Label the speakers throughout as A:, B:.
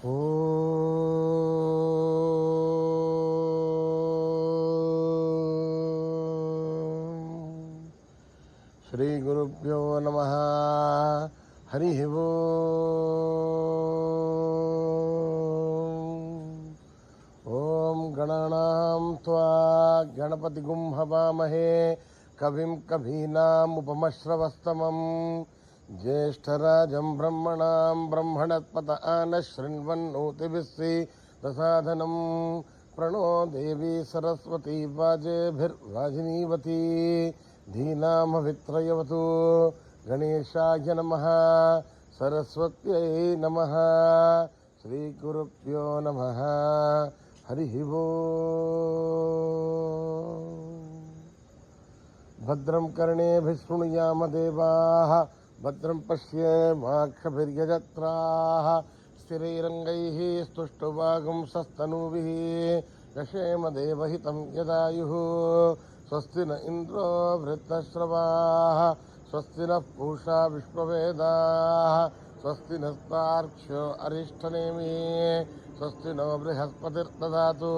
A: శ్రీ గురుభ్యో నమః. హరి ఓం గణానాం త్వా గణపతిగుం హవామహే కవిం కవీనాముపమశ్రవస్తమం జ్యేష్ఠరాజం బ్రహ్మణాం బ్రహ్మణస్పత ఆనశృణ్వన్నోతిభిస్సీదసాదనం ప్రణో దేవీ సరస్వతీ వాజేభిర్వాజినీవతీ ధీనామవిత్రయవతు. గణేశాయ నమః. సరస్వత్యై నమః. శ్రీగురుభ్యో నమః. హరి భద్రం కర్ణేభిः శృణుయామ దేవాः భద్రం పశ్యేమాక్షభిర్యజత్రాः స్థిరైరంగైः స్తుష్టువాగుంసస్తనూभिः యశేమ దేవహితం యదాయుः. స్వస్తి న ఇంద్రో వృత్తశ్రవాः స్వస్తి నః పూషా విశ్వవేదాः స్వస్తి నస్తార్క్ష్యో అరిష్టనేమి స్వస్తి నో బృహస్పతిర్దదాతు.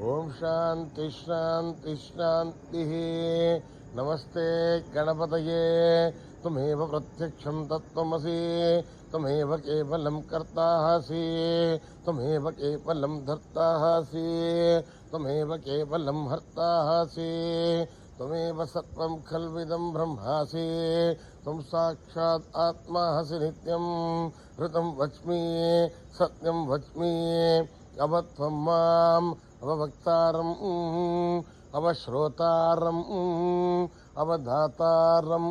A: ఓం శాంతి శాంతి శాంతి. నమస్తే గణపతయే. త్వమేవ ప్రత్యక్షం తత్వమసి త్వమేవ కేవలం కర్తాసి త్వమేవ కేవలం ధర్తాసి త్వమేవ కేవలం హర్తాసి త్వమేవ సత్వం ఖల్విదం బ్రహ్మాసి త్వం సాక్షాత్ ఆత్మాసి నిత్యం. హృతం వచ్మి సత్యం వచ్మి అవత్వం మాం అవవక్తారం అవశ్రోతారం అవధాతారం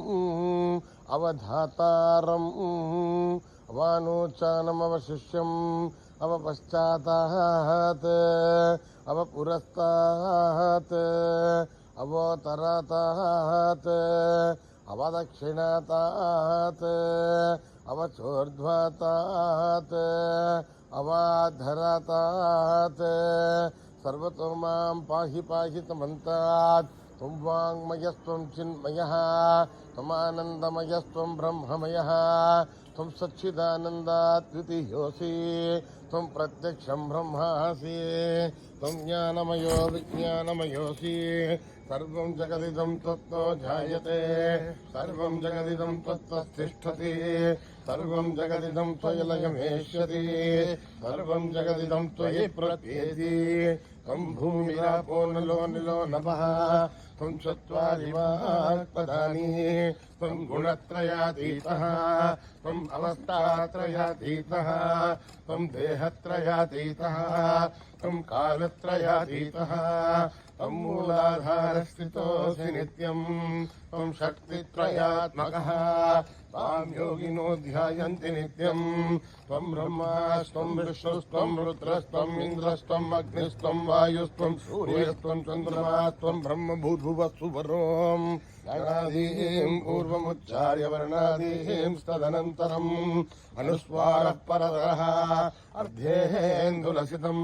A: అవధాతారం అవానోచానమవశిష్యం అవపశ్చాతాత్ అవపురస్తాత్ అవోతరతాత్ అవదక్షిణాతాత్ అవచోర్ధ్వతాత్ అవాధరతాత్. సర్వతో మాం పాహి పాహి తమంతాత్. త్వం వాంగ్మయస్త్వం చిన్మయః త్వమానందమయస్త్వం బ్రహ్మమయః త్వం సచ్చిదానందాద్వితీయోసి త్వం ప్రత్యక్షం బ్రహ్మాసి త్వం జ్ఞానమయో విజ్ఞానమయోసి. సర్వం జగదిదం త్వత్తో జాయతే సర్వం జగదిదం త్వత్తిష్టతి సర్వం జగదిదం త్వయలయమేష్యతి సర్వం జగదిదం త్వయి ప్రత్యేతి. త్వం భూమిరాపో నలో నిలో నభః త్వం చత్వారి వాక్పదాని త్వం గుణత్రయాతీతః త్వం అవస్థాత్రయాతీతః త్వం దేహత్రయాతీతః త్వం కాలత్రయాతీతః త్వం మూలాధారస్థితోऽసి నిత్యం త్వం శక్తిత్రయాత్మకః తాం యోగినో ధ్యాయంతి నిత్యం. త్వం బ్రహ్మాస్త్వం విష్ణుస్త్వం రుద్రస్త్వం ఇంద్రస్త్వం అగ్నిస్త్వం వాయుస్త్వం సూర్యస్త్వం చంద్రమాస్త్వం బ్రహ్మ భూర్భువస్సు వరోం. గణాదీం పూర్వముచ్చార్య వర్ణాదీం తదనంతరం అనుస్వారః పరతరః అర్ధేందులసితం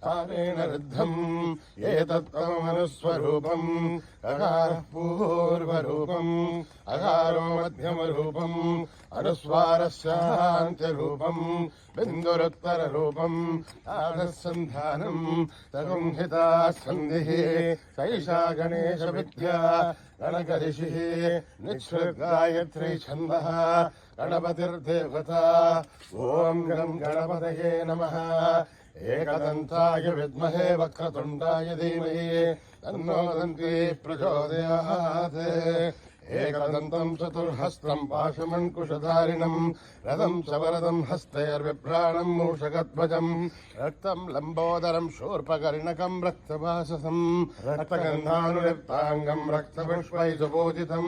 A: తారేణ రుద్ధం ఏతత్వమనుస్వరూపం. అకారః పూర్వరూపం అకారో మధ్యమరూపం అనుస్వారస్యాంత్యరూపం బిందురుత్తరరూపం ఆదస్సంధానం తగుంహితా సంధిః. సైషా గణేశ విద్యా గణకరిషిః నిశ్రుద్గాయత్రీ ఛందః గణపతిర్దేవతా. ఓం గం గణపతయే నమః. ఏకదంతాయ విద్మహే వక్రతుండాయ ధీమహి తన్నో దంతి ప్రచోదయాత్. ఏకదంతం చతుర్హస్తం పాశమంకుశధారిణం రథం సవరదం హస్తైర్విభ్రాణం మూషకధ్వజం రక్తం లంబోదరం శూర్పకర్ణకం రక్తవాససం రక్తగంధానులిప్తాంగం రక్తపుష్పై సుపూజితం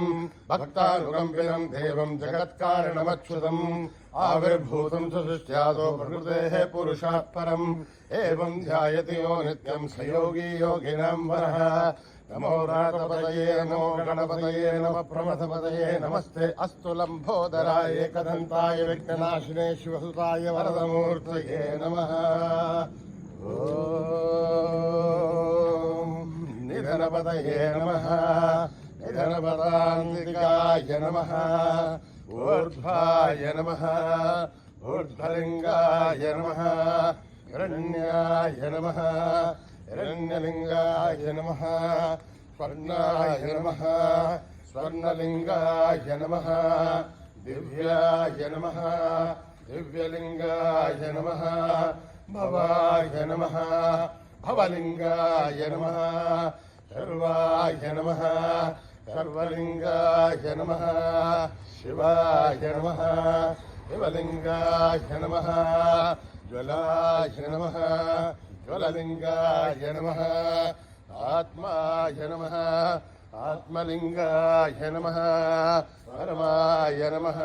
A: భక్తానుకంపితం దేవం జగత్కారణమచ్యుతం. ఆవిర్భూతం సృష్ట్యాదో ప్రకృతేః పురుషాః పరం ఏవం ధ్యాయతి యో నిత్యం స యోగీ యోగినాం వరః. నమో రాతపతయే నమో గణపతయే నమ ప్రమథపతయే నమస్తే అస్తు లంబోదరాయ ఏకదంతాయ విఘ్ననాశినే శివసుతాయ వరదమూర్తయే నమః. ఓం నిధనపతయే నమః నిధనపదాంతికాయ నమః ఊర్ధ్వాయ నమః ऊर्ध्वलिङ्गाय नमः हिरण्याय नमः हिरण्यलिङ्गाय नमः स्वर्णाय नमः स्वर्णलिङ्गाय नमः दिव्याय नमः दिव्यलिङ्गाय नमः भवाय नमः भवलिङ्गाय नमः सर्वाय नमः सर्वलिङ्गाय नमः शिवाय नमः शिवलिङ्गाय नमः ज्वलाय नमः ज्वललिङ्गाय नमः आत्माय नमः आत्मलिङ्गाय नमः परमाय नमः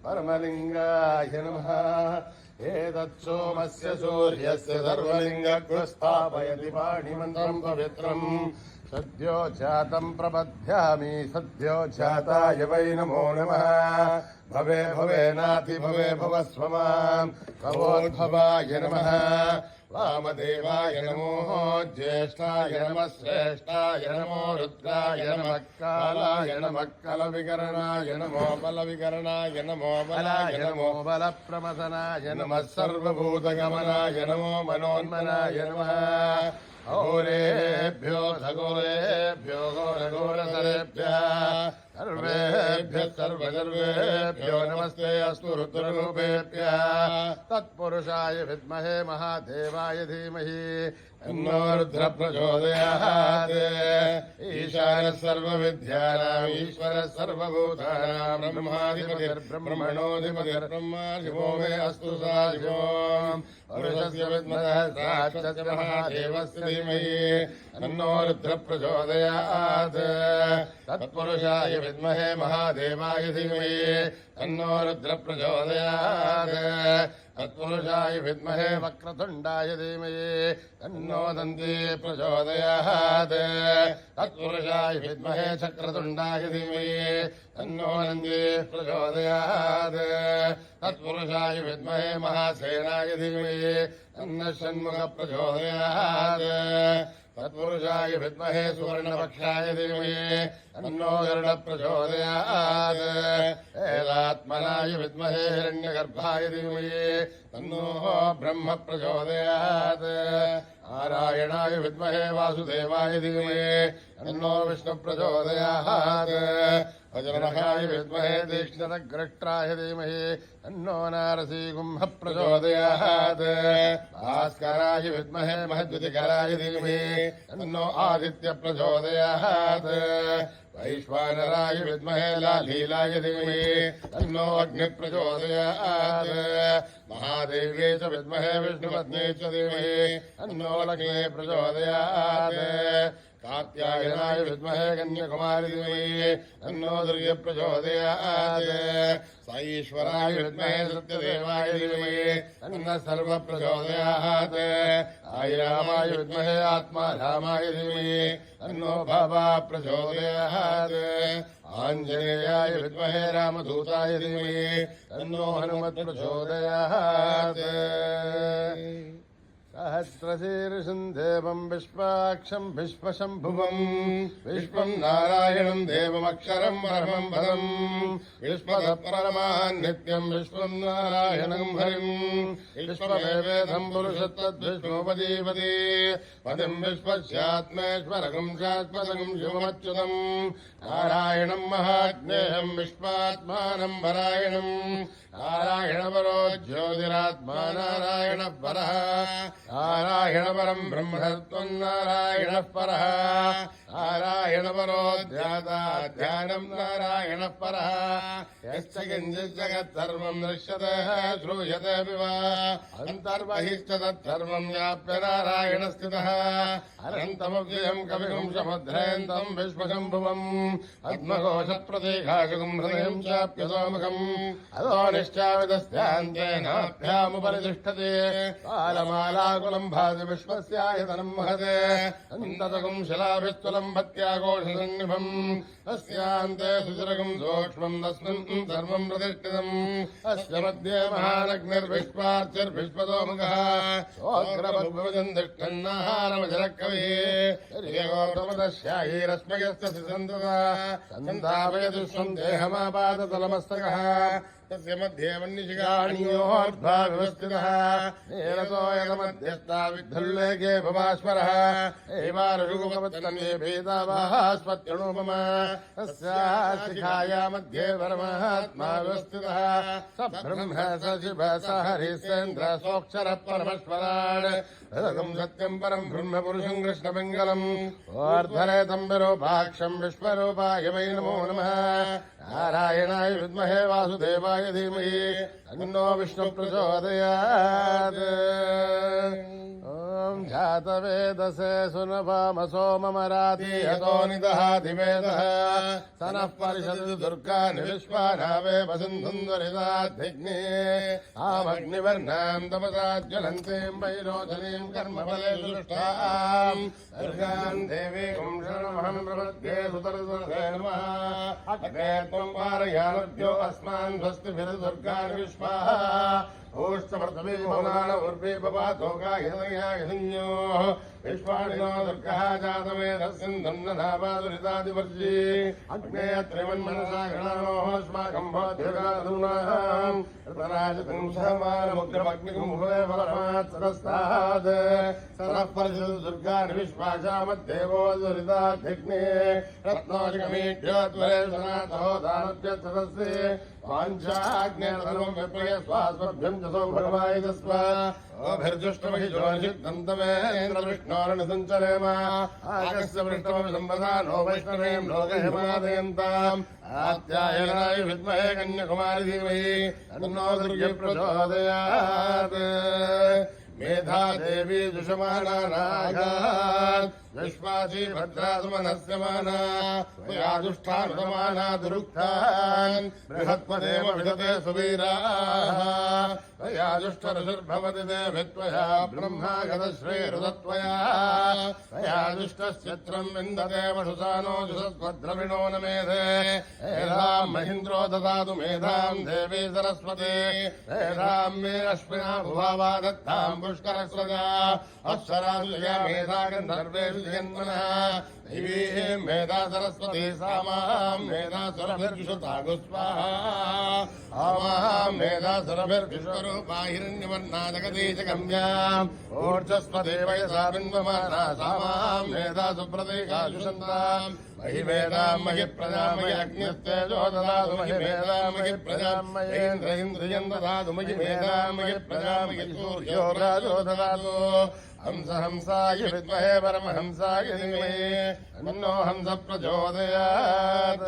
A: परमलिङ्गाय नमः एतत्सोमस्य सूर्यस्य सर्वलिङ्गकृस्थापयति पाणिमन्त्रम् पवित्रम् सद्यो जातम् प्रपद्यामि सद्यो जाताय वै नमो नमः भवे भवेनाति भवे भवस्व माम् भवोद्भवाय नमः वामदेवाय नमो ज्येष्ठाय नमः श्रेष्ठाय नमो रुद्राय नमः कालाय नमः कलविकरणाय नमो बलविकरणाय नमो बलाय नमो बलप्रमथनाय नमः सर्वभूतगमनाय नमो मनोन्मनाय नमः घोरेभ्यो घोरेभ्यो घोरघोरतरेभ्यः सर्वेभ्यः सर्वसर्वेभ्यो नमस्ते अस्तु रुद्ररूपेभ्यः तत्पुरुषाय विद्महे महादेवाय धीमहि तन्नो रुद्रः प्रचोदयात् ईशानः सर्वविद्यानाम् ईश्वरः सर्वभूतानां ब्रह्माधिपतिर्ब्रह्मणोऽधिपतिर्ब्रह्मा शिवो मे अस्तु सदाशिवो पुरुषस्य विद्महे साक्षात् महादेवस्य धीमहि तन्नो रुद्रः प्रचोदयात् तत्पुरुषाय विद्महे महादेवाय धीमहि तन्नो रुद्रः प्रचोदयात् तत्पुरुषाय विद्महे वक्रतुण्डाय धीमहि तन्नो दन्ती प्रचोदयात् तत्पुरुषाय विद्महे चक्रतुण्डाय धीमहि तन्नो नन्दी प्रचोदयात् तत्पुरुषाय विद्महे महासेनाय धीमहि तन्नः षण्मुखः प्रचोदयात् तत्पुरुषाय विद्महे सुवर्णपक्षाय धीमहि तन्नो गरुडः प्रचोदयात् एलात्मनाय विद्महे हिरण्यगर्भाय धीमहि तन्नो ब्रह्म प्रचोदयात् नारायणाय विद्महे वासुदेवाय धीमहि तन्नो विष्णु प्रचोदयात् वज्रनखाय विद्महे तीक्ष्णतग्रष्ट्राय धीमहि तन्नो नारसिंहः प्रचोदयात् भास्कराय विद्महे महद्युतिकराय धीमहि तन्नो आदित्य प्रचोदयात् वैश्वानराय विद्महे लालीलाय धीमहि तन्नो अग्नि प्रचोदयात् महादेव्यै च विद्महे विष्णुपत्न्यै च धीमहि तन्नो लक्ष्मी प्रचोदयात् कात्यायनाय विद्महे कन्याकुमारी धीमहि तन्नो दुर्गे प्रचोदयात् साईश्वराय विद्महे सत्यदेवाय धीमहि तन्नः सर्वः प्रचोदयात् आयरामाय विद्महे आत्मारामाय धीमहि तन्नो बाबा प्रचोदयात् आञ्जनेयाय विद्महे रामदूताय धीमहि तन्नो हनुमत् प्रचोदयात् सहस्रशीर्षम् देवम् विश्वाक्षम् विश्वशम्भुवम् विश्वम् नारायणम् देवमक्षरम् परमम् पदम् विश्वतः परमान् नित्यम् विश्वम् नारायणम् हरिम् विश्वमेवेदम् पुरुषत्तद्विष्णुपदीपदी पदिम् विश्वस्यात्मेश्वरकम् शाश्वतकम् शिवमच्युतम् नारायणम् महाज्ञेयम् विश्वात्मानम् परायणम् नारायणपरो ज्योतिरात्मा नारायणः परः नारायणपरम् ब्रह्मसत्त्वम् नारायणः परः नारायणपरो ध्याता ध्यानम् नारायणः परः यश्च किञ्चित् जगत्सर्वम् दृश्यते श्रूयते वा अन्तर्बहिश्च तत्सर्वम् व्याप्य नारायणस्थितः अनन्तमव्ययम् कविगुम् समुद्रेन्दम् विश्वशम्भुवम् पद्मघोषप्रतीकाशकम् हृदयम् चाप्यसोमुखम् अधोनिश्चाविदस्यान्तेनाभ्यामुपरितिष्ठते कालमालाकुलम् भाति विश्वस्यायतनम् महते अन्ततकम् शिलाभिस्तुलम् भक्त्याघोषसन्निभम् तस्यान्ते सुचिरकम् सूक्ष्मम् तस्मिन् सर्वम् प्रतिष्ठितम् अस्य मध्ये महानग्निर्विश्वार्चिर्विश्वतोमुखः सोऽग्रभद्भुजम् तिष्ठन्नाहारमजरः कविः सन्तापयतु स्वम् देहमापादतलमस्तकः तस्य मध्ये वह्निशिखाणियोर्ध्वा व्यवस्थितः नीरसो यदमध्यस्था विद्धुल्लेखे भवास्वरः एवारुगुपत्तन्ये भेदावास्पत्यणुपमा तस्याः शिखाया मध्ये परमात्मा व्यवस्थितः स ब्रह्म स शिव स हरिश्चन्द्र सोऽक्षरः परमेश्वरान् रजतं सत्यं परं ब्रह्म पुरुषं कृष्णमङ्गलम् ओर्ध्वरेतं विरूपाक्षं विश्वरूपाय वै नमो नमः नारायणाय विद्महे वासुदेवाय धीमहि तन्नो विष्णुः प्रचोदयात् ॐ जातवेदसे सुनभामसो मम राधीयतो निदहाधिवेदः स नः परिषदि दुर्गानि विश्वानावे वसुन्धुन्दरिदाधिग्ने आमग्निवर्णाम् तपसा ज्वलन्तीम् वैरोचनीम् कर्मफलेषु दुष्टाम् दुर्गाम् देवीम् शरणमहम् प्रपद्ये सुतरदुर्गे नमः अग्ने त्वम् पारयानद्यो अस्मान् स्वस्तिभिर्दुर्गानि विश्वाः ओष्टमर्तवीमौलान उर्वे बबाधोकायदयायसंयोः विश्वाणिनो दुर्गः जातवेदस्सिन्धन्ननापादुरितादिवर्जी अग्ने त्रिवन्मनसा गणानोः अस्माकम् भवद्युगादूनाम् ऋतराजपुंसमानमुग्रमग्निकुम्भवे परमात्सदस्तात् सरः परिषदु दुर्गानि विश्वासामद्देवो दुरिताधिग्ने रत्नोजगमीढ्योद्वरे सनाथो दानव्यत्सदस्ये वाञ्छाग्नेर्धर्मं विप्रय स्वास्मभ्यं च सौभगवायतस्व अभिर्जुष्टमहिजोनिषिद्धन्तमेन्द्रविष्णोरनुसञ्चरेम आकस्य पृष्ठमपि सम्पदा नो वैष्णवीं लोकहिमादयन्ताम् आत्यायनाय विद्महे कन्याकुमारी धीमहि तन्नो दुर्गे प्रचोदयात् मेधा देवी जुषमाना नागात् विश्वासी भद्रासुमनस्यमाना त्वयादुष्ठानुतमाना दुरुक्तान् बृहत्पदेव विदते सुवीराः त्वयादुष्टऋषिर्भवति देभित्वया ब्रह्मागतश्रेरुदत्वया त्वयादुष्टश्चित्रम् विन्दते वशुसानो जुषस्वद्रविणो न मेधे एधाम् महीन्द्रो ददातु मेधाम् देवी सरस्वती एधाम् मे अश्विना भुवावा दत्ताम् पुष्करस्वजा अप्सरासुया मेधा गन्धर्वेषु जन्मनः दैवीं मेधा सरस्वती सामां मेधा सुरभिर्जुषुतागुस्वाहा आमां मेधा सुरभिर्विश्वरूपा हिरण्यवर्णादगती च गम्याम् ऊर्जस्वती वयसा बिन्वमाना सामां मेधा सुप्रतीकाशुषन्ताम् महि मेधां महि प्रजामहि अग्निस्तेजो ददातु महि मेधां महि प्रजामहि इन्द्र इन्द्रियं ददातु महि मेधां महि प्रजामहि सूर्यो राजो ददातु हंस हंसाय विद्महे परमहंसाय धीमहि तन्नो हंस प्रचोदयात्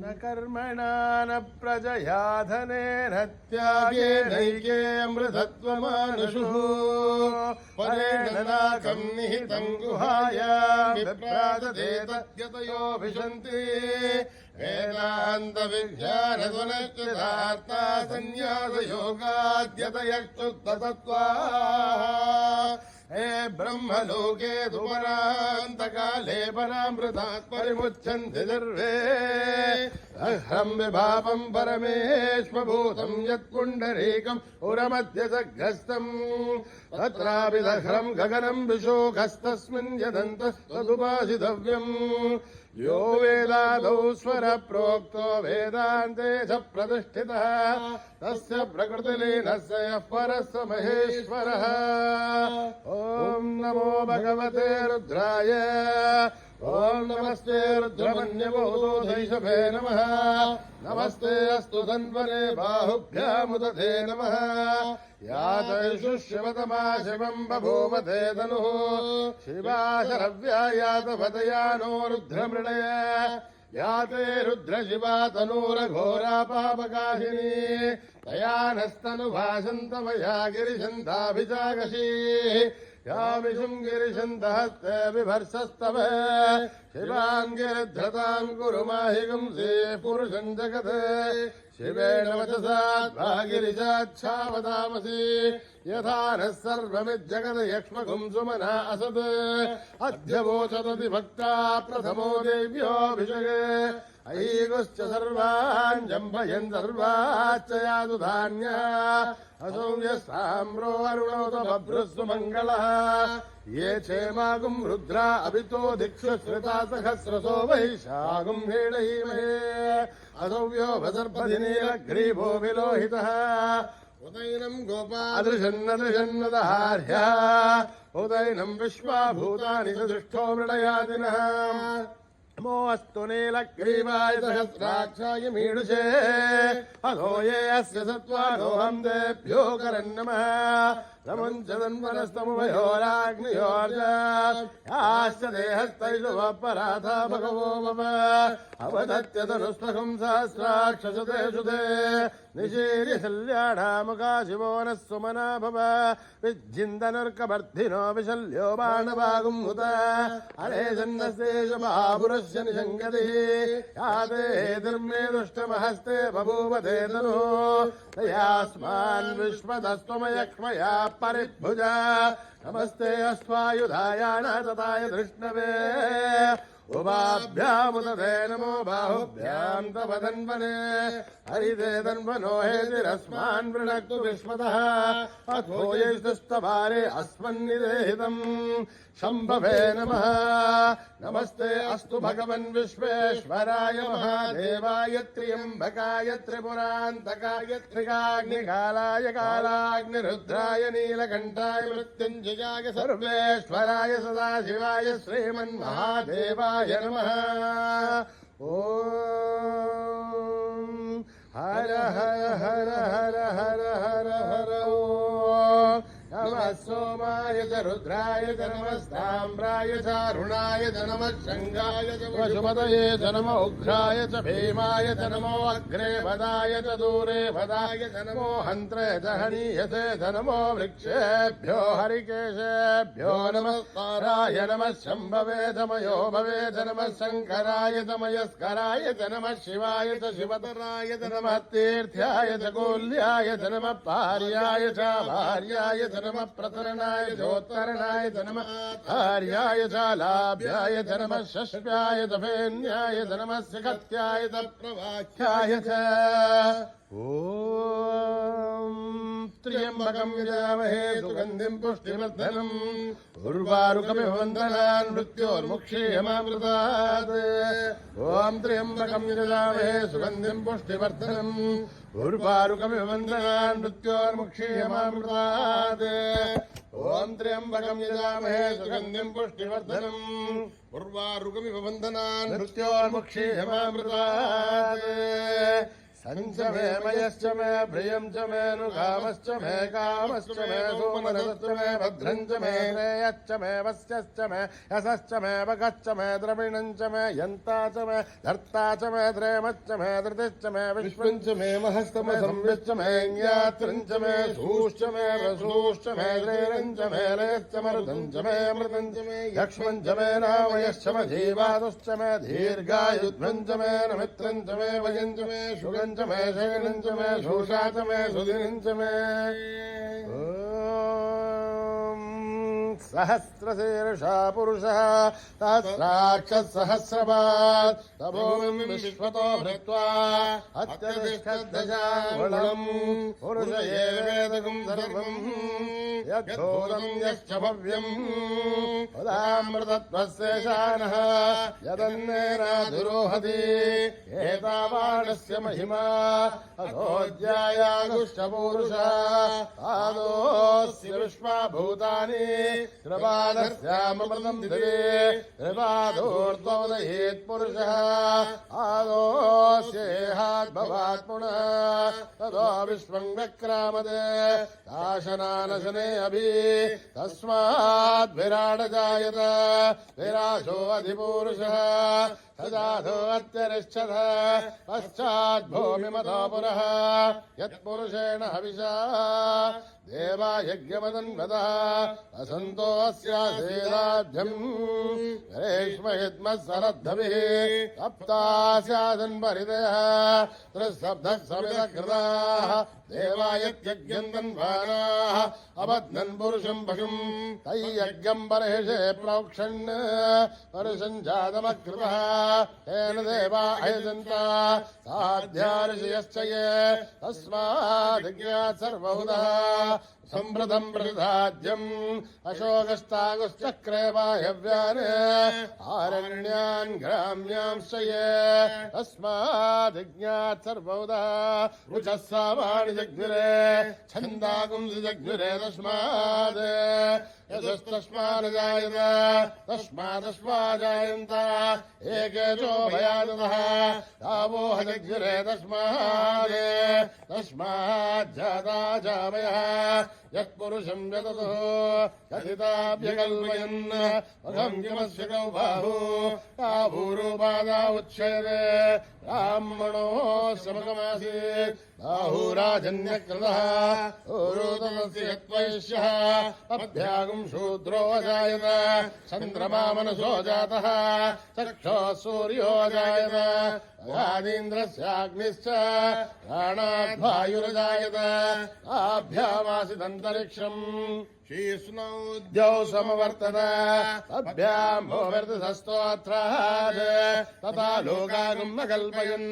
A: न कर्मणा न प्रजया धनेन त्यागेनैके अमृतत्वमानुषुः परेण नाकं निहितं गुहायां विभ्राजते तद्यतयोऽभिशन्ति वेदान्तविज्ञानगुणकृतार्था सन्न्यासयोगाद्यतयक्षुत्ततत्त्वाः हे ब्रह्मलोके धुमरान्तकाले परामृतात् परिमुच्यन्ति सर्वे अहं विभावं परमेश्वभूतं यत्पुण्डरीकम् उरमध्यसग्रस्तम् तत्रापि दह्रं गगनं विशोकस्तस्मिन् यदन्तः तदुपासितव्यम् यो वेदादौ स्वर प्रोक्तो वेदान्ते च प्रतिष्ठितः तस्य प्रकृतिलीनस्य यः परः स महेश्वरः ॐ नमो भगवते रुद्राय ॐ नमस्ते रुद्रमन्यबोधोधैषभे नमः नमस्ते अस्तु धन्वने बाहुभ्यामुदधे नमः यातैषु शिवतमा शिवम् बभूवते धनुः शिवा शरव्या यातपदयानो रुद्रमृणय याते रुद्रशिवा तनूरघोरा पापकाशिनी तया नस्तनुभाषन्तमया गिरिशन्ताभिजागशी यामिषुम् गिरिशन्तहस्ते बिभर्षस्तव शिवाम् गिरिधृताम् कुरु माहिगुंसे पुरुषम् जगत् शिवेण वचसा गिरिशाच्छावदामसि यथा नः सर्वमिज्जगत् यक्ष्मकुम् सुमना असत् अध्यवोचदति भक्ता प्रथमो देव्योऽभिषगे अयीगुश्च सर्वान् जम्पयन् सर्वाच्च यादु धान्या असौर्यस्ताम्रो अरुणोत बभ्रुस्व मङ्गलः ये क्षेमागुम् रुद्रा अभितो दिक्षु श्रुता सहस्रसो वैशागुम् हेडहीमहे असौव्यो भसर्पधिनीलग्रीभो विलोहितः उदैनम् गोपादृशन्नदृशन्नदहार्य उदैनम् विश्वाभूतानि च दृष्टो मृडयादिनः नमोऽस्तु नीलग्रीवाय सहस्राक्षाय मीडुषे अधो ये अस्य सत्त्वादोऽहम् तेभ्यो करन्नमः नमुञ्च तन्वनस्तमुभयोराग्नियोर्ज याश्च देहस्तैषु वपराथा भगवो मम अवदत्यतनुस्त्वकम् सहस्राक्षसुतेषु ते निशीर्यशल्याढामुकाशिवो नः सुमना भव विज्जिन्दनुर्कवर्धिनो विशल्यो बाणवागुम् हुत अरे जन्नस्तेष महापुरुषस्य निषङ्गतिः याते हेतिर्मे दुष्टमहस्ते बभूव ते तनुः तयास्मान् विश्वतस्त्वमयक्ष्मया परिभुजा नमस्ते अस्त्वायुधायानातताय धृष्णवे उभाभ्यामुदते नमो बाहुभ्याम् तव तन्वने हरिते तन्वनो हेतिरस्मान् वृणक्तु विश्वतः अथो यैस्तस्तवारे अस्मन्निदेहितम् शम्भवे नमः नमस्ते अस्तु भगवन् विश्वेश्वराय महादेवाय त्र्यम्बकाय त्रिपुरान्तकाय त्रिकाग्निकालाय कालाग्निरुद्राय नीलकण्ठाय मृत्युञ्जयाय सर्वेश्वराय सदाशिवाय श्रीमन्महादेवाय नमः ॐ हर हर हर हर हर हर हर ॐ नमः सोमाय च रुद्राय च नमः साम्राय च अरुणाय च नमः शङ्गाय च वसुपतये च नमो उग्राय च भीमाय च नमो अग्रे वदाय च दूरे वदाय च नमो हन्त्रे च हनीयसे च नमो वृक्षेभ्यो हरिकेशेभ्यो नमः ताराय नमः शम्भवे च मयो भवे च नमः शङ्कराय च मयस्कराय च नमः शिवाय च शिवतराय च नमः तीर्थ्याय च कोल्याय च नमः पार्याय च भार्याय च नमः प्रतरणाय जोत्तरणाय च नमः आर्याय च लाभ्याय च नमः शश्व्याय च फेन्याय च नमः सिकत्याय च प्रवाख्याय च ॐ त्र्यम्बकम् यजामहे सुगन्धिम् पुष्टिवर्धनम् उर्वारुकमिव वन्दनान् मृत्योर्मुक्षीयमामृतात् ॐ त्र्यम्बकम् यजामहे सुगन्धिम् पुष्टिवर्धनम् उर्वारुकमिव वन्दनान् मृत्योर्मुक्षीयमामृतात् ॐ त्र्यम्बकम् यजामहे सुगन्धिम् पुष्टिवर्धनम् उर्वारुकमिव वन्दनान् मृत्योर्मुक्षीयमामृतात् सञ्च मे मयश्च मे प्रियम् च मे नुकामश्च मे कामश्च मे सोमनसश्च मे भद्रम् च मे श्रेयश्च मे वस्यश्च मे यशश्च मे वगश्च मे द्रविणम् च मे यन्ता च मे धर्ता च मे द्रेमश्च मे धृतिश्च मे विश्वम् च मे महस्तमसंविश्च मे ज्ञात्रम् च मे सूश्च मे वसूश्च मे द्रेरम् च मे लयश्च मरुतम् च मे अमृतम् च मे यक्ष्मम् च मे नामयश्च मे जीवातुश्च मे दीर्घायुध्वम् च मे नमित्रम् च मे वयम् च मे शुगम् च मे शयनम् च मे शोषा च मे सुदिनम् च मे सहस्रशीर्षा पुरुषः सहस्राक्षसहस्रपात् तपोमिम् विश्वतो भृत्वा अत्यतिष्ठद्दशाङ्गुलम् पुरुष एवेदकम् सर्वम् यच्छोदम् यश्च भव्यम् पदामृतत्वस्येषानः यदन्नेनाधिरोहति एतावानस्य महिमा अथोऽध्यायागुश्च पुरुषः पादोऽस्य विश्वाभूतानि कृपादस्यामृतम् दिवे कृपादोर्ध्वोदयेत् पुरुषः आदोऽस्येहाद्भवात् पुनः ततो विश्वम् व्यक्रामते दाशनानशने अभि तस्माद् विराड जायत विराजो अधिपुरुषः सदाधो अत्यरिष्ठत पश्चाद् भूमिमतो पुरः यत्पुरुषेण हविषा देवाय यज्ञमदन्वदः असन्तोऽस्यासेदाभ्यम् रेष्मयद्मत्सरद्धभिः सप्तास्यादन्वरिदयः त्रिसप्तः समिदकृताः देवायत्यज्ञम् तन्वानाः अबध्नन् पुरुषम् पशुम् तय्यज्ञम् बर्हिषे प्रोक्षन् पुरुषम् जातमकृतः तेन देवा अयजन्ता साध्याऋषयश्च ये तस्मादज्ञात् सर्वहुतः सम्प्रतम् प्रतिधाज्यम् अशोकस्तागुश्चक्रे वायव्यान् आरण्यान् ग्राम्यांश्च ये तस्मादज्ञात् सर्वहुतः रुचः सावाणि जग्निरे छन्दागुंसि जग्निरे तस्मात् यतस्तस्मान् जायत तस्मादस्माजायन्त एके चोभयादतः तावोह जग्निरे तस्माज्जाता जावयः यत्पुरुषम् यततो कथिताभ्यकल्पयन् अहम् किमस्य कौ बाहू बाहूरूपादा उच्छेदे ब्राह्मणो समगमासीत् बाहूराजन्यकृतः ऊरुतस्य यत्वैश्यः अभ्यागम् शूद्रो अजायत चन्द्रमा मनसो जातः चक्षुः सूर्यो अजायत आदीन्द्रस्याग्निश्च प्राणाद्वायुरजायत आभ्यामासिदन्तरिक्षम् शीर्ष्णोद्यौ समवर्तत तभ्याम् भोवर्तस्तोत्रात् तथा लोकागम् कल्पयन्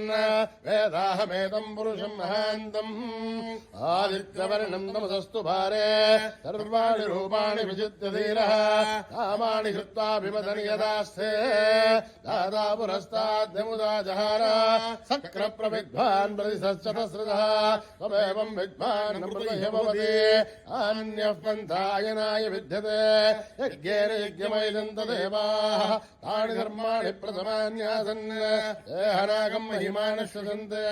A: वेदाहमेतम् पुरुषम् महान्तम् आदित्यवर्णम् तमसस्तु भारे सर्वाणि रूपाणि विचित्य धीरः कामानि कृत्वाभिमदन् यदास्ते दादा पुरस्ताद्यमुदा जहार सक्रप्रविद्वान् प्रतिशश्चतस्रतः त्वमेवम् विद्वान् मृतय भवति अन्यः पन्थायनाय विद्यते यज्ञेन यज्ञमैदन्त देवाः तानि धर्माणि प्रथमान्यासन् देहनागम् महिमानश्वसन्ते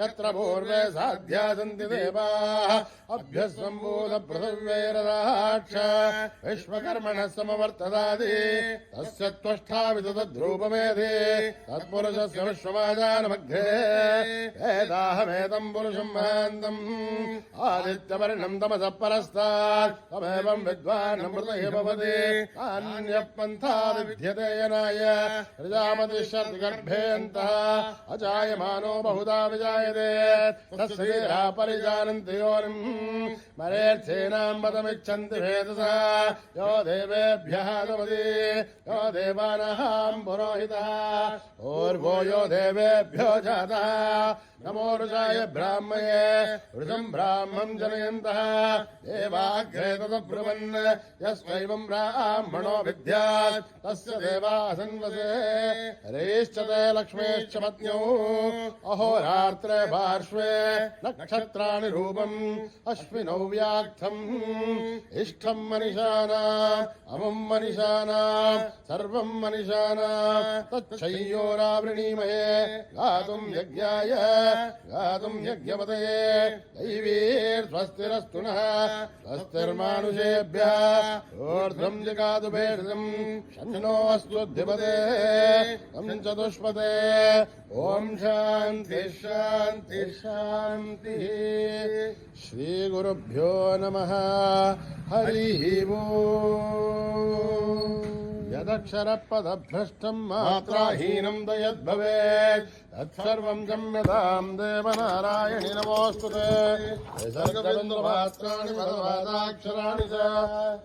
A: यत्र पूर्वे साध्या सन्ति देवाः अभ्यस्वम्भूत पृथिव्यैरदाक्ष विश्वकर्मणः समवर्तदादि तस्य त्वष्टाविदतद्रूपमेधि तत्पुरुषस्य विश्वमाजानमग्रे वेदाहमेतम् पुरुषम् महान्तम् आदित्यवर्णम् तमसः परस्तात् तमेवम् विद्वान् अमृतः भवति अन्यः पन्था विद्यते यनाय प्रजापतिश्चर्गर्भेऽन्तः अजायमानो बहुधा विजायते तस्य परिजानन्ति योनिम् मरेर्थेनाम् पदमिच्छन्ति भेदसा यो देवेभ्यः दमति यो देवानाम् पुरोहितः ऊर्वो यो देवेभ्यो जातः नमो ऋषाय ब्राह्मये ऋषम् ब्राह्मम् जनयन्तः देवाग्रे तदब्रुवन् यस्मैवम् ब्राह्मणो विद्यात् तस्य देवासन्वसे रेश्च ते लक्ष्मेश्च पत्न्यौ अहोरात्रे पार्श्वे नक्षत्राणि रूपम् अश्विनौ व्याक्थम् इष्टम् मनिषानाम् अमुम् मनिषानाम् सर्वम् मनिषानाम् तच्छय्योरावृणीमहे गातुम् यज्ञाय गातुम् यज्ञपतये दैवीर्स्वस्तिरस्तु नः स्वस्तिर्मानुषेभ्यः ऊर्ध्वम् जगातु भेषजम् शन्नो अस्तुद्धिपते तम् चतुष्पते ॐ शान्ति शान्ति शान्तिः श्रीगुरुभ्यो नमः हरिः ओम् यदक्षरपदभ्रष्टम् मात्राहीनम् दयद्भवेत् तत्सर्वम् क्षम्यताम् देवनारायणि नमोऽस्तुते सर्गबिन्दुमात्राणि पदवादाक्षराणि च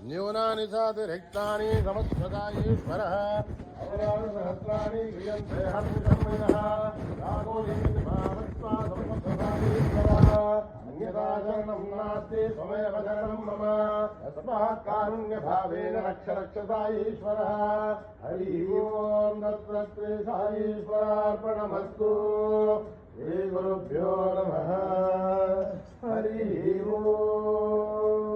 A: न्यूनानि चातिरिक्तानि समस्वता ईश्वरः अवराणसहस्राणि क्रियन्ते हर्षसंमयः अन्यदाचरणम् नास्ति त्वमेव शरणम् मम तस्मात् कारुण्यभावेन रक्ष रक्षसा ईश्वरः हरिः ओम् तत्र ईश्वरार्पणमस्तु श्रीगुरुभ्यो नमः हरिः ओम्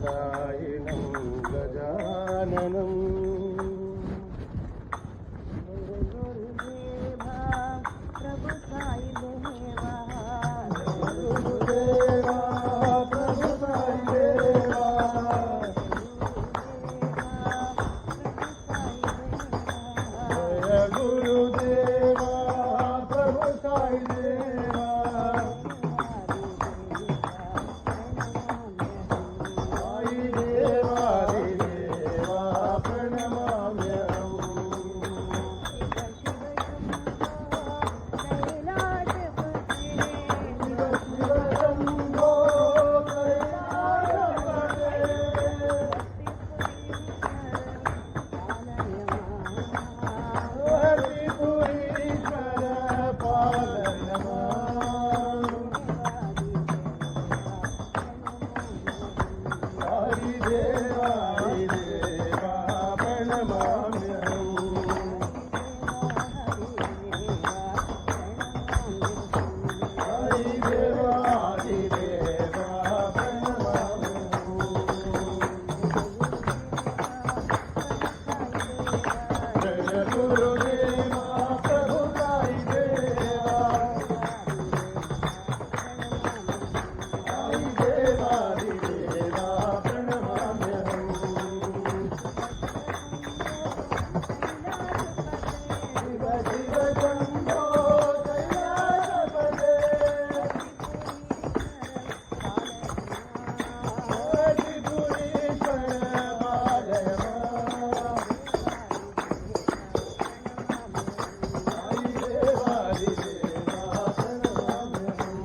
A: नारायणं गजाननम्
B: प्रभु साई देवा
A: गुरुदेवा प्रभु साई देवा जय गुरुदेवा प्रभु साई देवा साई देवादिदेवा प्रणमाम्यहम् शिव शिव शम्भो कैलासपते हरिपुरीश्वर पालय माम् साई देवादिदेवा प्रणमाम्यहम् साई देवादिदेवा प्रणमाम्यहम् जय गुरुदेवा प्रभु साई देवा साई देवादिदेवा प्रणमाम्यहम् शिव शिव शम्भो कैलासपते हरिपुरीश्वर पालय माम् साई देवादिदेवा प्रणमाम्यहम्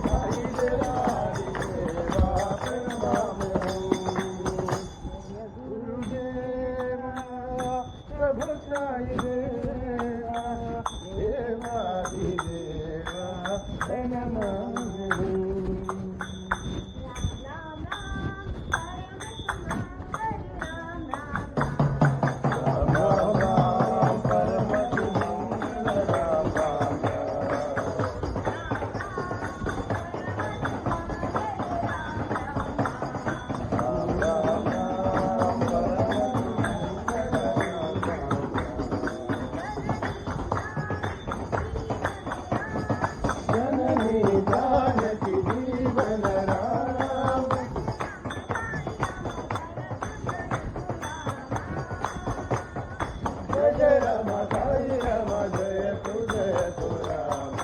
A: साई देवादिदेवा प्रणमाम्यहम् गुरुदेवा प्रभु साई देवा देवादिदेवा प्रणमाम्यहम् राम राम परम सुमंगल राम राम राम राम राम परम सुमंगल राम राम जननी जानकी जीवन राम जय राम साई राम जय तु राम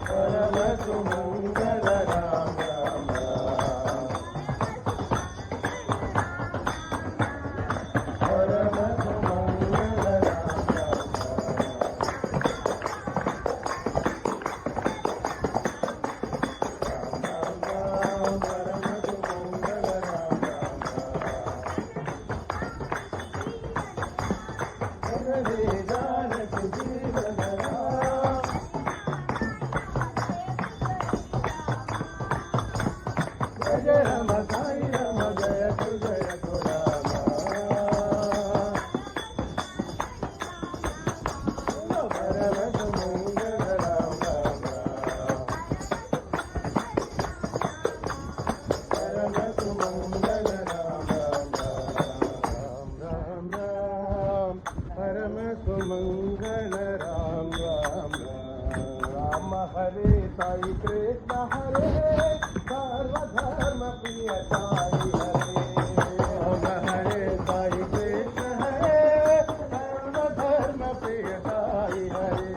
A: परम सुमंगल राम राम परम सुमंगल राम राम परम सुमंगल राम जननी जानकी जीवन राम जय राम साई राम जय तु राम परम सुमंगल राम राम परम सुमंगल राम राम राम परम सुमंगल राम राम राम हरे साई कृष्ण हरे सर्वधर्म प्रिय साई हरे राम हरे साई कृष्ण हरे सर्वधर्म प्रिय साई हरे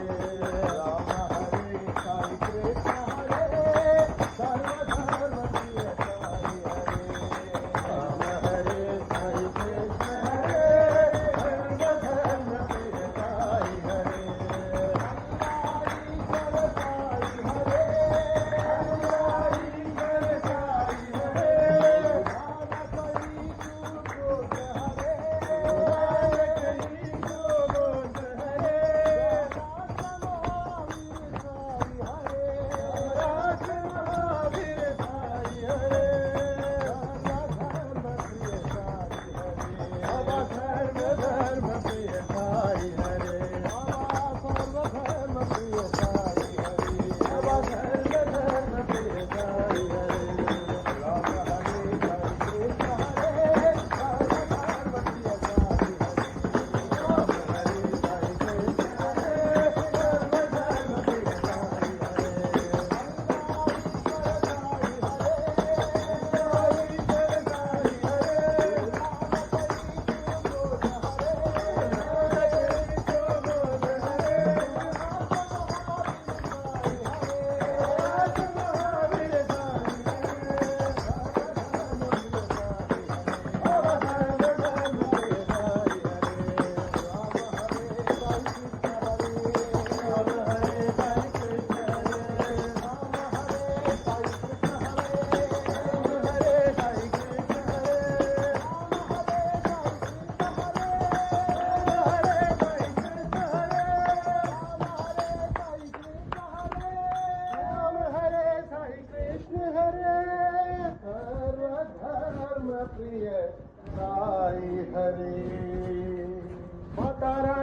A: राम हरे साई कृष्ण हरे सर्वधर्म प्रिय साई हरे राम हरे साई कृष्ण हरे सर्वधर्म प्रिय साई हरे साई हरे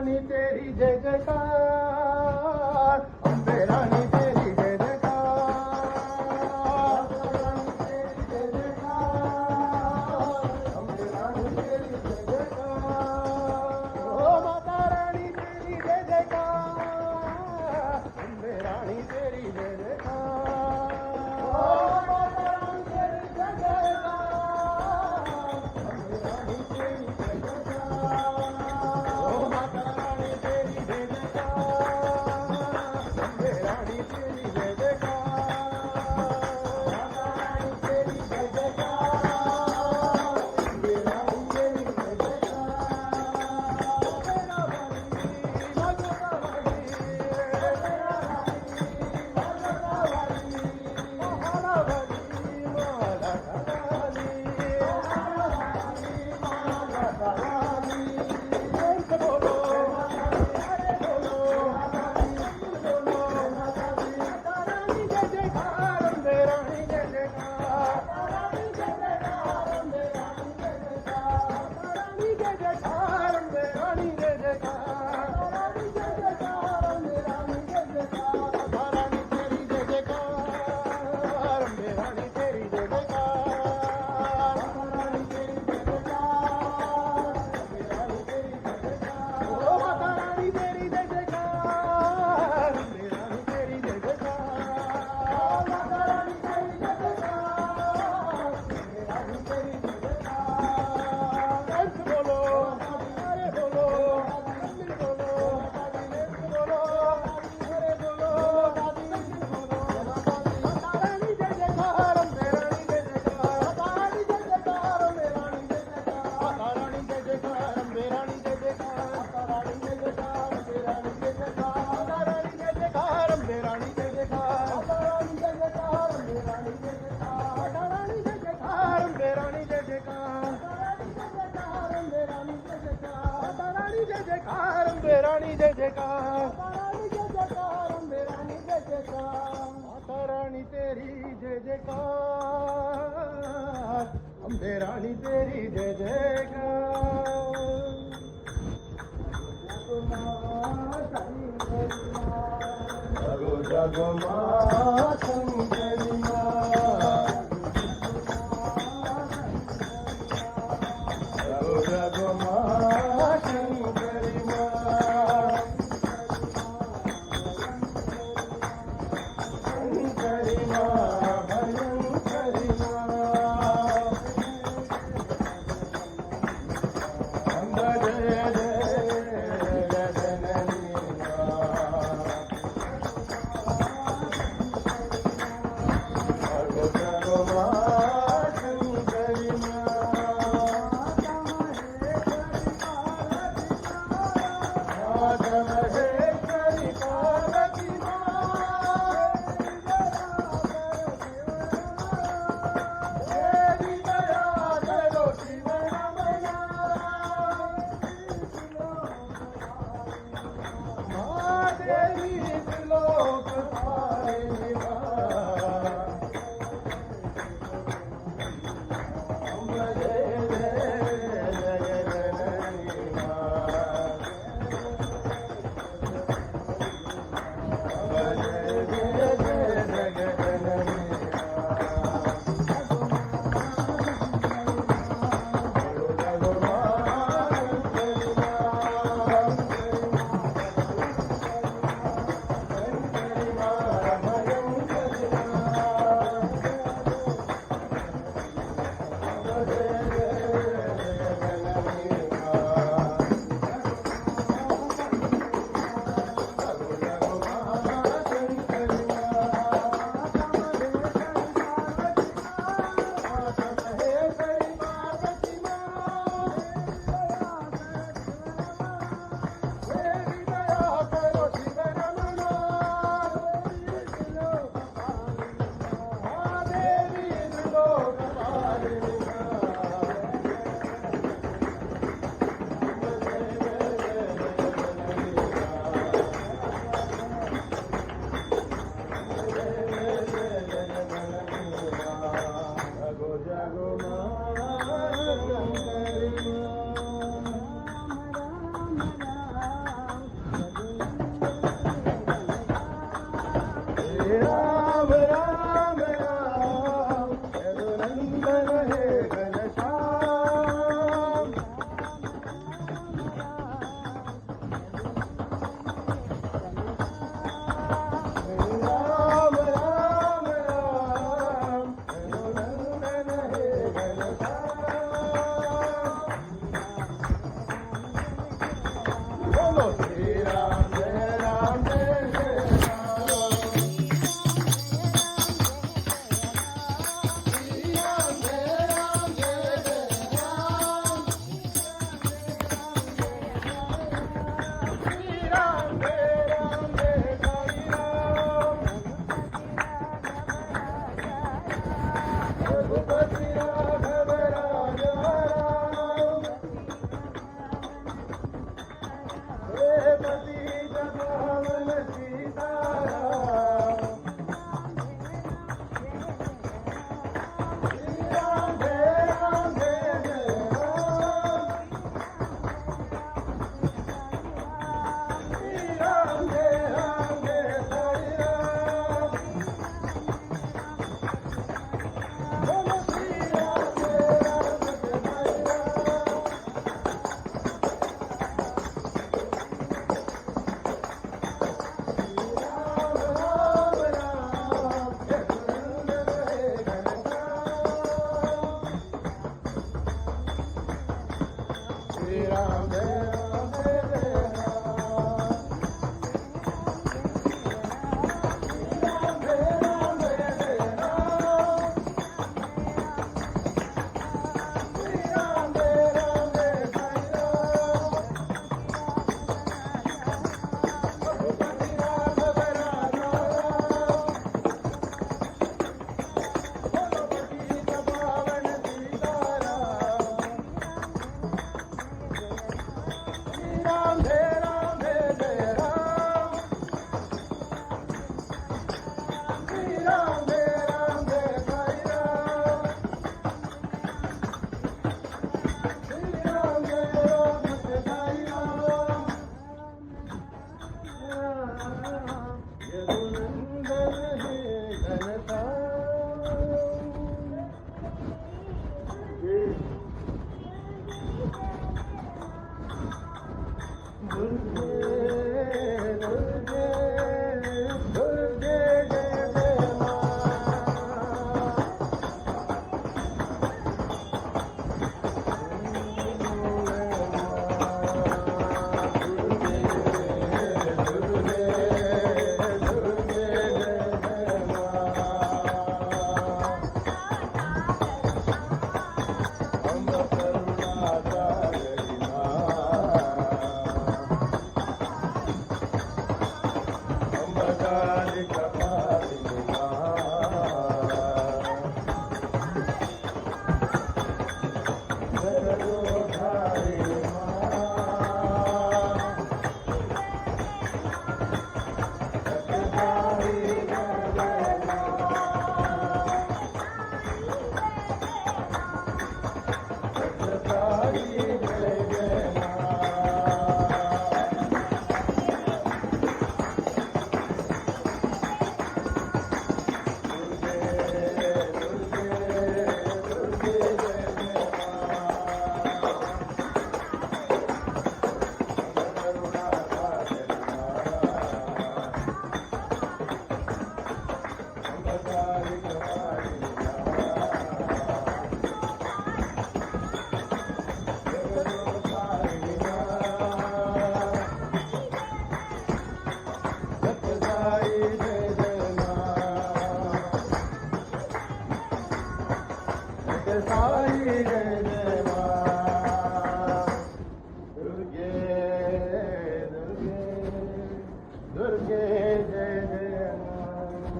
A: रानी तेरी जय जयकार, अम्बे रानी तेरी जय जयकार, तेरी जय जयकार, अम्बे रानी तेरी जय जयकार, ओ माता रानी तेरी जय जयकार, अम्बे रानी तेरी जय जयकार, ओ माता रानी तेरी जय जयकार, अम्बे रानी तेरी जय जयकार, ओ माता रानी तेरी जय जयकार, अम्बे रानी तेरी जय जयकार, माता रानी तेरी जय जयकार, अम्बे रानी तेरी जय रानी जय जयकार, माता रानी तेरी जय जयकार, अम्बे रानी तेरी जय जयकार, जगो जगो मां शंकरी मां, जगो जगो मां शंकरी मां, शंकरी मां भयंकरी मां, जय जय जननी मां,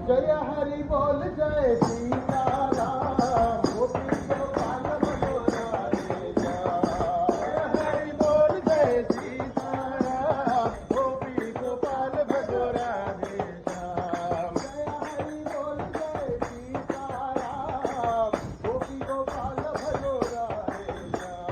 A: जय हरि बोल जय सीताराम गोपी गोपाल मनोहरे जय हरि बोल जय सीताराम गोपी गोपाल मनोहरे जय हरि बोल जय सीताराम गोपी गोपाल मनोहरे जय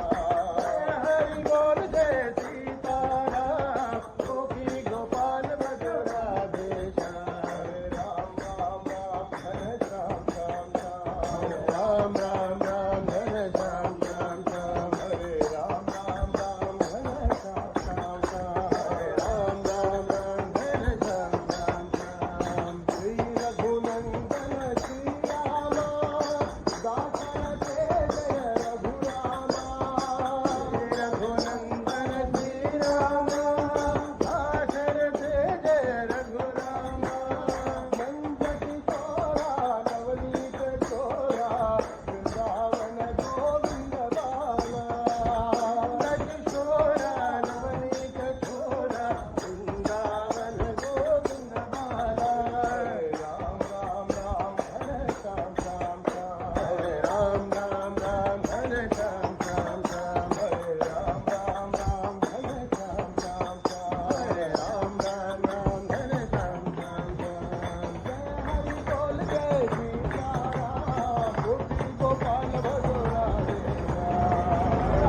A: हरि बोल जय सीताराम गोपी गोपाल मनोहरे राम राम राम हरे श्याम श्याम श्याम हरे राम राम राम हरे श्याम श्याम श्याम हरे राम राम राम हरे श्याम श्याम श्याम श्री रघुनंदन श्री राम दासरथ जय रघुरामा श्री रघुनंदन श्री राम दासरथ जय रघुरामा नंद किशोरा नवनीत चोरा वृंदावन गोविंद बाला नंद किशोरा नवनीत चोरा वृंदावन गोविंद बाला राम राम राम हरे श्याम श्याम श्याम हरे राम राम राम हरे श्याम श्याम श्याम हरे राम राम राम हरे श्याम श्याम श्याम हरे राम राम राम हरे श्याम श्याम श्याम जय हरि बोल जय सीताराम गोपी गोपाल भजोराधे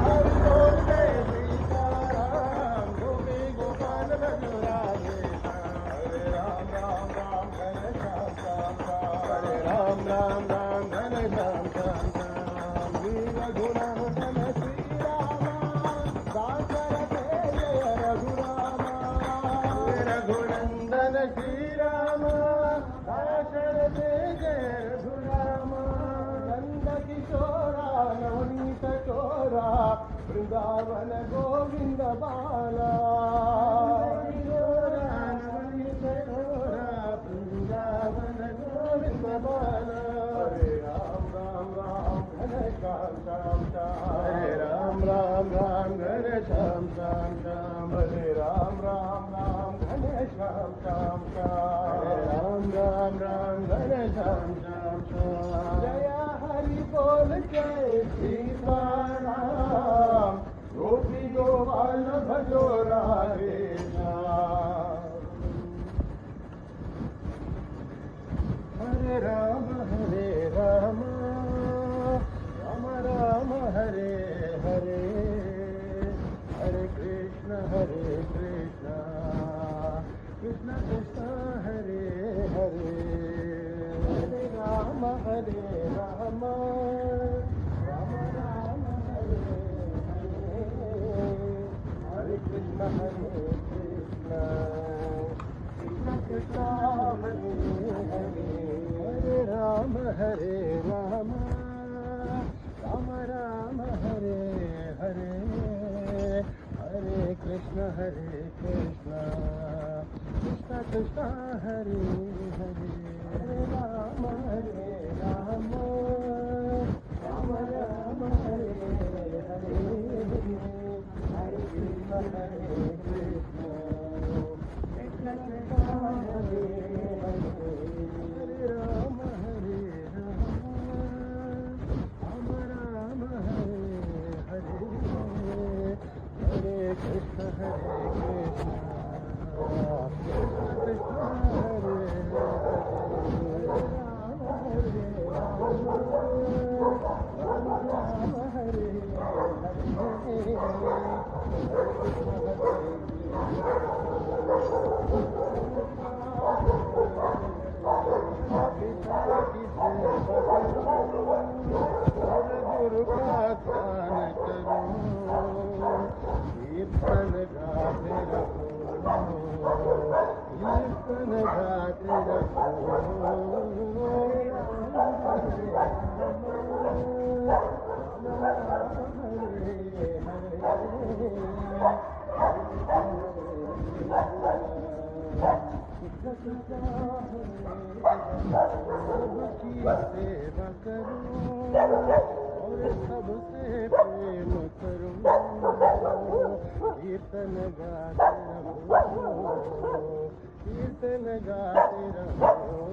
A: हरि बोल जय सीताराम गोपी गोपाल भजोराधे हरे राम राम राम हरे श्याम श्याम श्याम हरे राम राम राम हरे श्याम श्याम श्याम श्री रघुनंदन श्री राम दासरथ जय रघुरामा रघुनंदन श्री राम दासरथ जय रघुरामा नंद किशोरा नवनीत चोरा वृंदावन गोविंद बाला नवनीत चोरा वृंदावन गोविंद बाला हरे राम राम राम हरे श्याम श्याम श्याम हरे राम राम राम हरे श्याम श्याम श्याम हरे राम राम राम हरे श्याम श्याम श्याम हरे राम राम राम हरे श्याम श्याम श्याम जय हरि बोल जय सीताराम गोपी गोपाल भजो राधे श्याम हरे Ram Ram Ram Hare Hare Hare Krishna Krishna Krishna Hare Hare Hare Ram Ram Ram Hare Hare Hare Krishna Krishna Hare Krishna Krishna Krishna Hare Hare Hare Rama Rama Rama Hare Hare Hare Krishna Hare Krishna Krishna Krishna Hare Hare Hare Rama Rama Rama Hare Hare Hare Krishna Hare Krishna Krishna Hare गुरु का ध्यान करो कीर्तन गाते रहो कीर्तन गाते रहो सबकी सेवा करो और सबसे प्रेम करो कीर्तन गाते रहो कीर्तन गाते रहो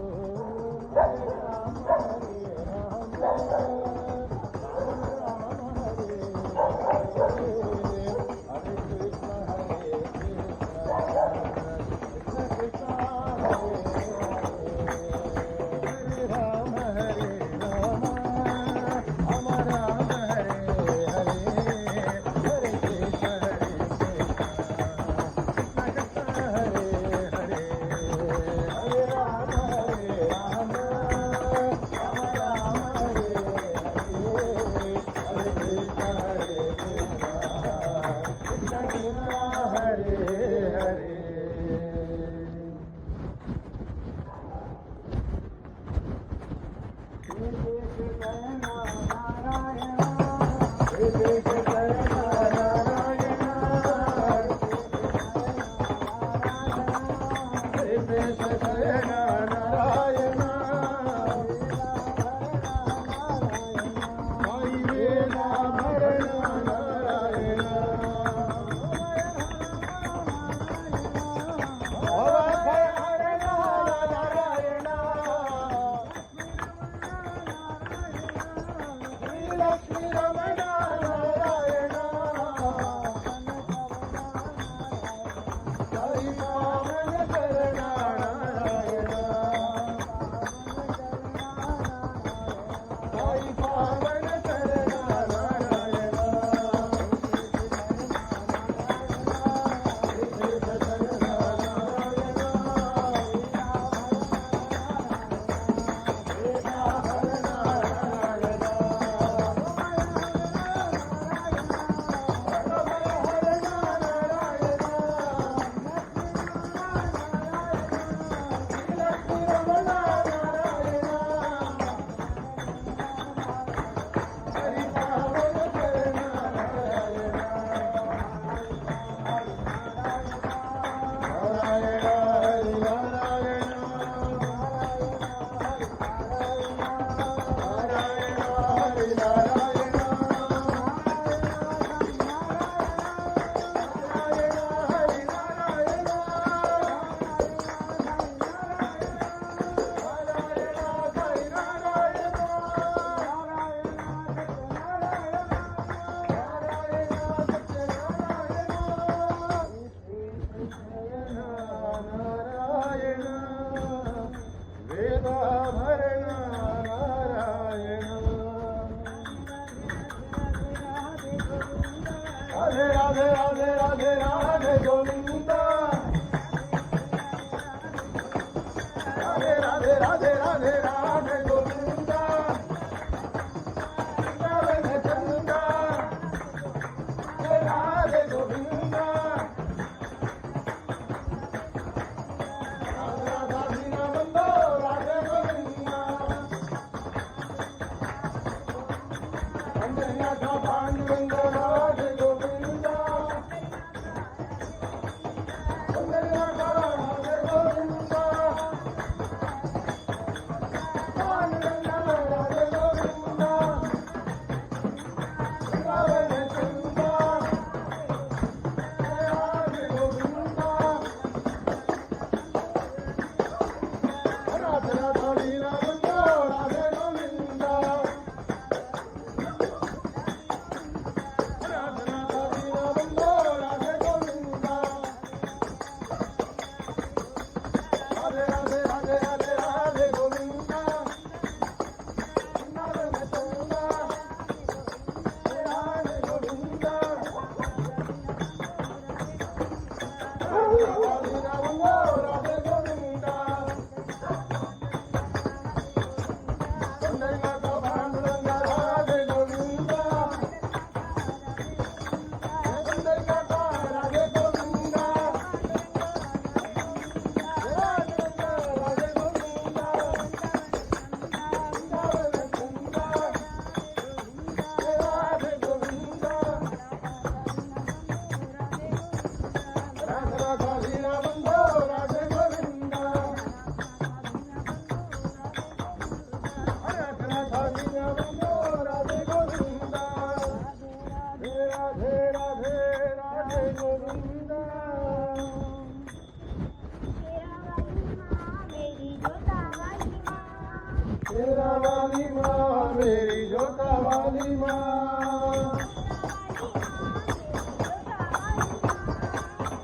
A: वाली माँ मेरी जोता वाली माँ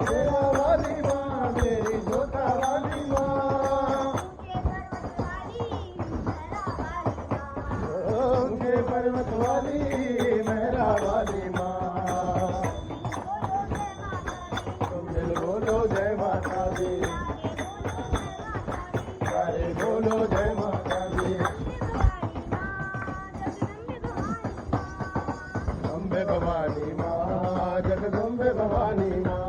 A: तेरा वाली माँ मेरी जोता वाली माँ उनके पर्वत वाली मेहरा वाली माँ तुम दिल बोलो जय माता दी अरे बोलो जय माता दी अम्बे भवानी माँ जगदम्बे भवानी माँ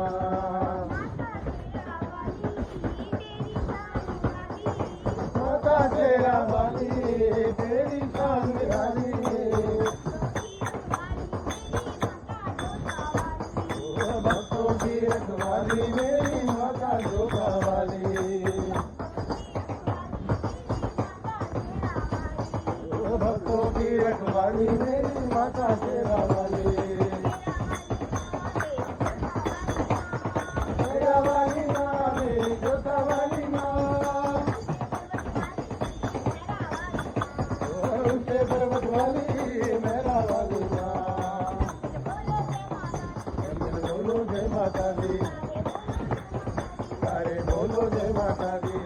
A: माता तेरा वाली तेरी शान निराली भक्तों की रखवाली मेरी माता जोता वाली भक्तों की रखवाली मेरी माता तेरा वाली तेरा वाली माँ मेरी जोता वाली माँ उनसे पर्वत वाली मेरा वाली माँ बोलो जय माता दी अरे बोलो जय माता दी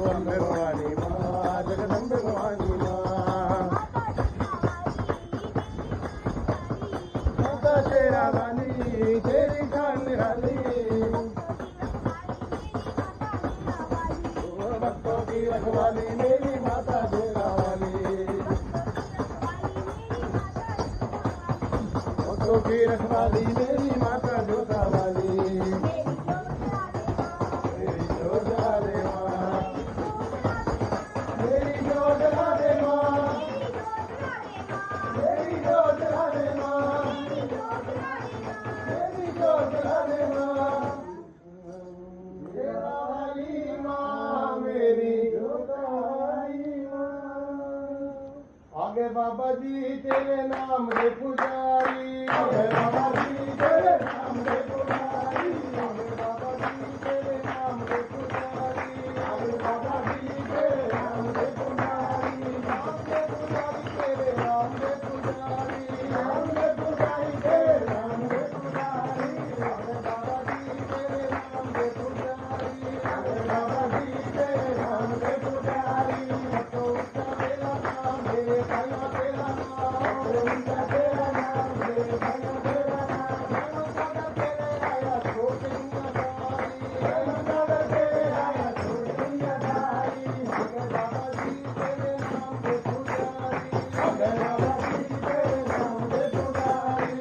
A: अम्बे भवानी माँ जगदम्बे भवानी माँ माता तेरा वाली तेरी शान निराली भक्तों की रखवाली मेरी माता तेरा वाली भक्तों की रखवाली मेरी माता जोता वाली मेरी जोत वाले माँ मेरी जोत वाले माँ मेरी जोत वाले माँ मेरी जोत वाले माँ तेरा वाली माँ मेरी जोत वाली माँ आगे बाबा जी तेरे नाम दे पुजारी आगे बाबा जी तेरे नाम दे पुजारी आगे बाबा जी तेरे नाम दे पुजारी आगे बाबा जी तेरे नाम दे पुजारी तेरे नाम दे पुजारी तेरे नाम दे पुजारी आगे बाबा जी तेरे नाम दे पुजारी आगे बाबा जी तेरे नाम दे पुजारी तो उसका तेरा नाम मेरे भाई तेरा नाम उनका तेरा नाम मेरे भाई तेरा नाम तेरे आया छोड़ दुनिया तेरे आया छोड़ दुनिया दारी अगर बाबा जी तेरे नाम दे पुजारी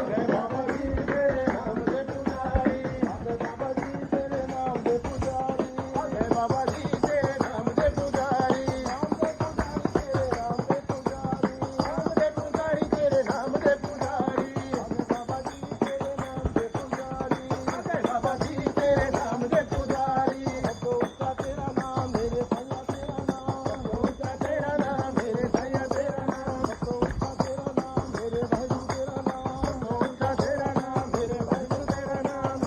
A: अगर बाबा जी तेरे नाम दे पुजारी अगर बाबा जी तेरे नाम दे पुजारी अगर बाबा जी तेरे नाम दे पुजारी अगर बाबा जी तेरे नाम दे पुजारी अगर बाबा जी तेरे नाम दे पुजारी नाम दे पुजारी तेरे नाम दे पुजारी अगर बाबा जी तेरे नाम दे पुजारी अगर बाबा जी तेरे नाम दे पुजारी तो उसका तेरा नाम मेरे भैया तेरा नाम तो उसका तेरा नाम मेरे भैया तेरा नाम तो उसका तेरा नाम मेरे भाई तेरा नाम तो उसका तेरा नाम मेरे भाई तेरा नाम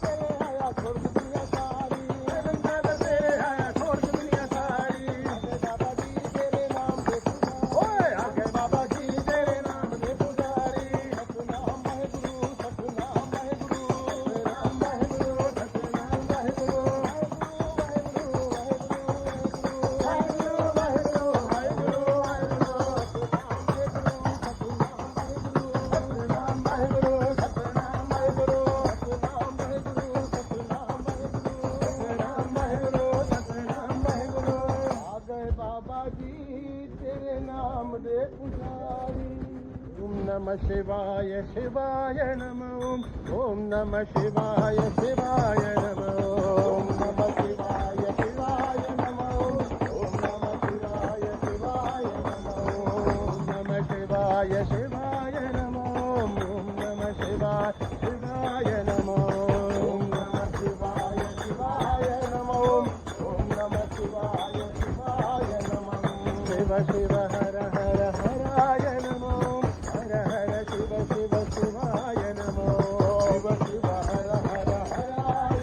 A: तेरे आया छोड़ दुनिया सारी तेरे आया छोड़ दुनिया सारी आगे बाबा जी तेरे नाम दे पुजारी ओए आगे बाबा जी तेरे नाम दे पुजारी सतनाम वाहेगुरु सतनाम वाहेगुरु सतनाम वाहेगुरु सतनाम वाहेगुरु बाबा जी तेरे नाम दे पुजारी ओम नमः शिवाय शिवाय नमः ओम नमः शिवाय शिवाय नमः ओम नमः शिवाय शिवाय नमः ओम नमः शिवाय शिवाय नमः ओम नमः शिवाय शिवाय नमः ओम नमः शिवाय शिवाय नमः ओम नमः शिवाय शिवाय नमः ओम नमः शिवाय शिवाय नमः शिव शिव हर हर हराय नमो हर हर शिव शिव शिवाय नमो शिव शिव हर हर हराय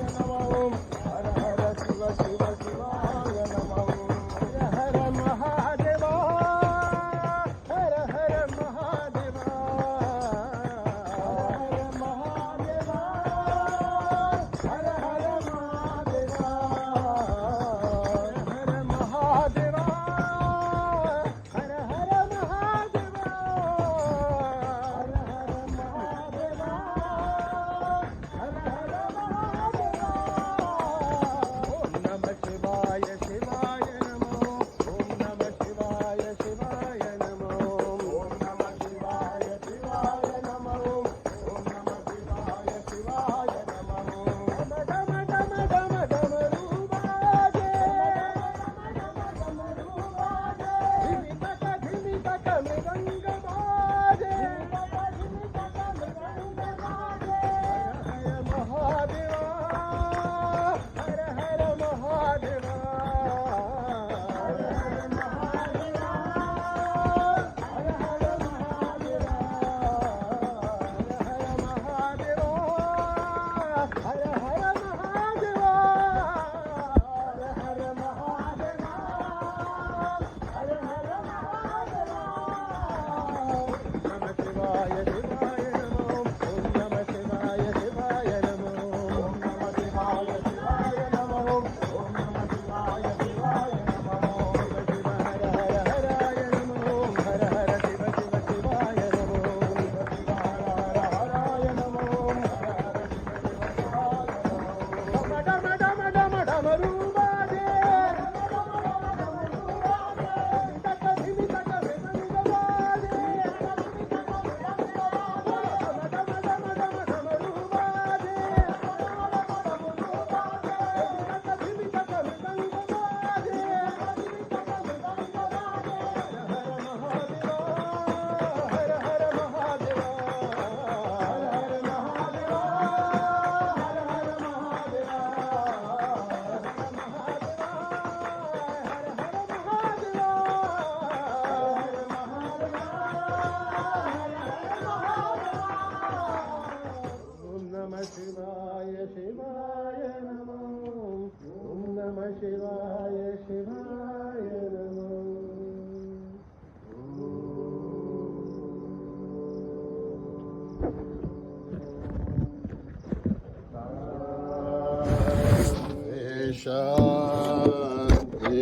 A: शांति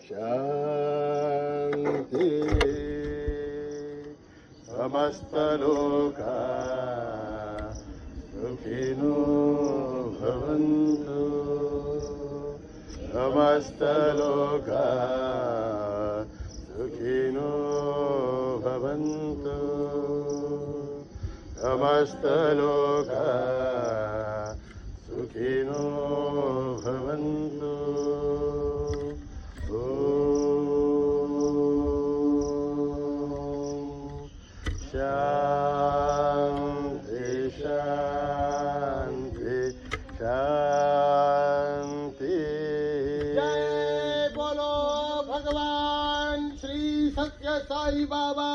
A: शांति समस्त लोका सुखिनो भवन्तु समस्त लोका सुखिनो भवन्तु समस्त लोका सुखिनो भवन्तु ॐ शान्ति शान्ति शान्ति जय बोलो भगवान श्री सत्य साई बाबा